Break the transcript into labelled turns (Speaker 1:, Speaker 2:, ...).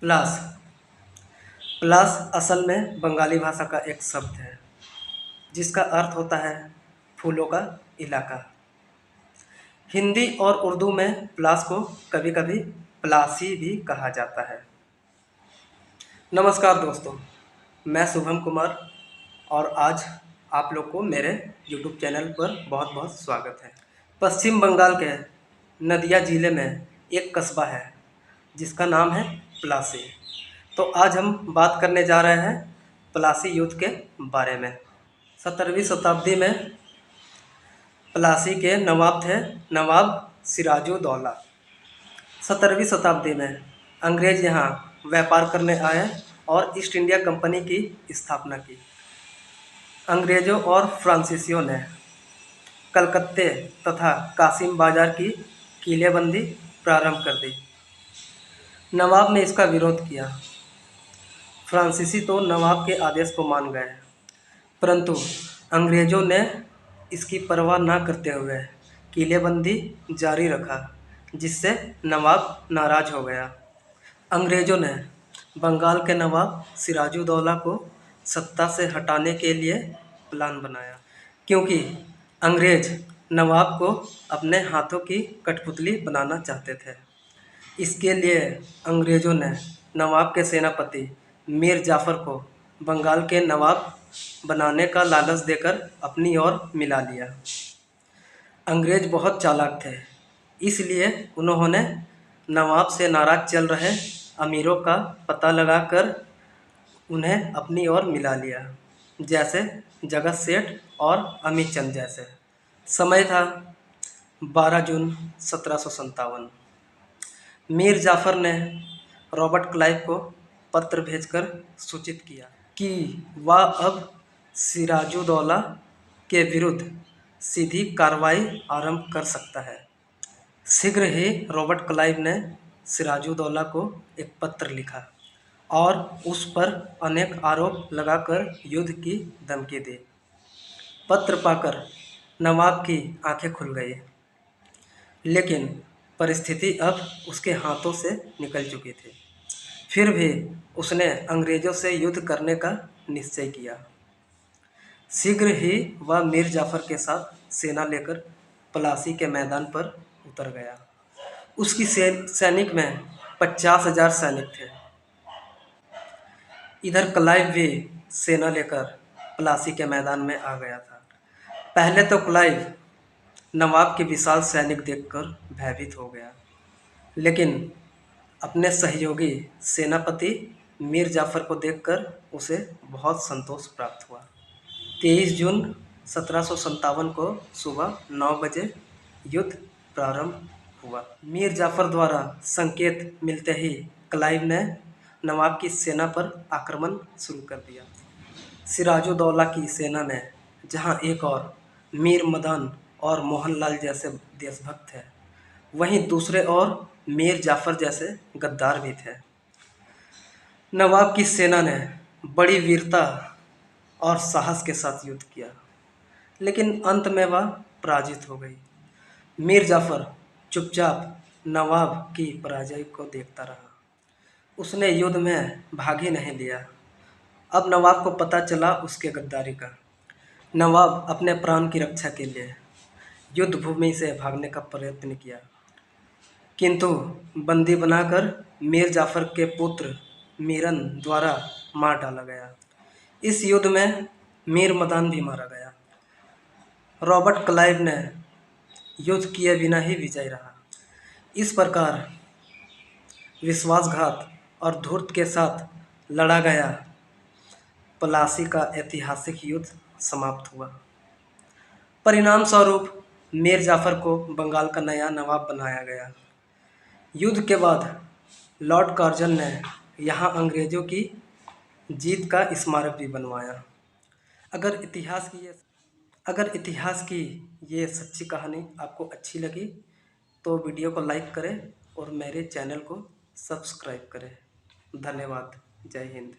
Speaker 1: प्लास। प्लास असल में बंगाली भाषा का एक शब्द है जिसका अर्थ होता है फूलों का इलाका। हिंदी और उर्दू में प्लास को कभी कभी प्लासी भी कहा जाता है। नमस्कार दोस्तों, मैं शुभम कुमार और आज आप लोग को मेरे YouTube चैनल पर बहुत बहुत स्वागत है। पश्चिम बंगाल के नदिया ज़िले में एक कस्बा है जिसका नाम है प्लासी। तो आज हम बात करने जा रहे हैं प्लासी युद्ध के बारे में। 17वीं शताब्दी में प्लासी के नवाब थे नवाब सिराजुद्दौला। 17वीं शताब्दी में अंग्रेज यहाँ व्यापार करने आए और ईस्ट इंडिया कंपनी की स्थापना की। अंग्रेज़ों और फ्रांसीसियों ने कलकत्ते तथा कासिम बाजार की किलेबंदी प्रारंभ कर दी। नवाब ने इसका विरोध किया। फ्रांसीसी तो नवाब के आदेश को मान गए, परंतु अंग्रेज़ों ने इसकी परवाह न करते हुए किलेबंदी जारी रखा, जिससे नवाब नाराज़ हो गया। अंग्रेज़ों ने बंगाल के नवाब सिराजुद्दौला को सत्ता से हटाने के लिए प्लान बनाया, क्योंकि अंग्रेज़ नवाब को अपने हाथों की कठपुतली बनाना चाहते थे। इसके लिए अंग्रेज़ों ने नवाब के सेनापति मीर जाफ़र को बंगाल के नवाब बनाने का लालच देकर अपनी ओर मिला लिया। अंग्रेज़ बहुत चालाक थे, इसलिए उन्होंने नवाब से नाराज़ चल रहे अमीरों का पता लगाकर उन्हें अपनी ओर मिला लिया, जैसे जगत सेठ और अमित चंद जैसे। समय था 12 जून 1757। मीर जाफ़र ने रॉबर्ट क्लाइव को पत्र भेजकर सूचित किया कि वह अब सिराजुद्दौला के विरुद्ध सीधी कार्रवाई आरंभ कर सकता है। शीघ्र ही रॉबर्ट क्लाइव ने सिराजुद्दौला को एक पत्र लिखा और उस पर अनेक आरोप लगाकर युद्ध की धमकी दी। पत्र पाकर नवाब की आंखें खुल गई, लेकिन परिस्थिति अब उसके हाथों से निकल चुकी थी। फिर भी उसने अंग्रेज़ों से युद्ध करने का निश्चय किया। शीघ्र ही वह मीर जाफ़र के साथ सेना लेकर प्लासी के मैदान पर उतर गया। उसकी सैनिक में 50,000 सैनिक थे। इधर क्लाइव भी सेना लेकर प्लासी के मैदान में आ गया था। पहले तो क्लाइव नवाब के विशाल सैनिक देखकर भयभीत हो गया, लेकिन अपने सहयोगी सेनापति मीर जाफ़र को देखकर उसे बहुत संतोष प्राप्त हुआ। 23 जून 1757 को सुबह 9 बजे युद्ध प्रारंभ हुआ। मीर जाफ़र द्वारा संकेत मिलते ही क्लाइव ने नवाब की सेना पर आक्रमण शुरू कर दिया। सिराजुद्दौला की सेना में जहां एक और मीर मदन और मोहनलाल जैसे देशभक्त थे, वहीं दूसरे ओर मीर जाफ़र जैसे गद्दार भी थे। नवाब की सेना ने बड़ी वीरता और साहस के साथ युद्ध किया, लेकिन अंत में वह पराजित हो गई। मीर जाफ़र चुपचाप नवाब की पराजय को देखता रहा। उसने युद्ध में भाग ही नहीं लिया। अब नवाब को पता चला उसके गद्दारी का। नवाब अपने प्राण की रक्षा के लिए युद्ध भूमि से भागने का प्रयत्न किया, किंतु बंदी बनाकर मीर जाफ़र के पुत्र मीरन द्वारा मार डाला गया। इस युद्ध में मीर मदन भी मारा गया। रॉबर्ट क्लाइव ने युद्ध किए बिना ही विजयी रहा। इस प्रकार विश्वासघात और धूर्त के साथ लड़ा गया प्लासी का ऐतिहासिक युद्ध समाप्त हुआ। परिणाम स्वरूप मीर जाफ़र को बंगाल का नया नवाब बनाया गया। युद्ध के बाद लॉर्ड कार्जन ने यहाँ अंग्रेज़ों की जीत का स्मारक भी बनवाया। अगर इतिहास की ये सच्ची कहानी आपको अच्छी लगी तो वीडियो को लाइक करें और मेरे चैनल को सब्सक्राइब करें। धन्यवाद। जय हिंद।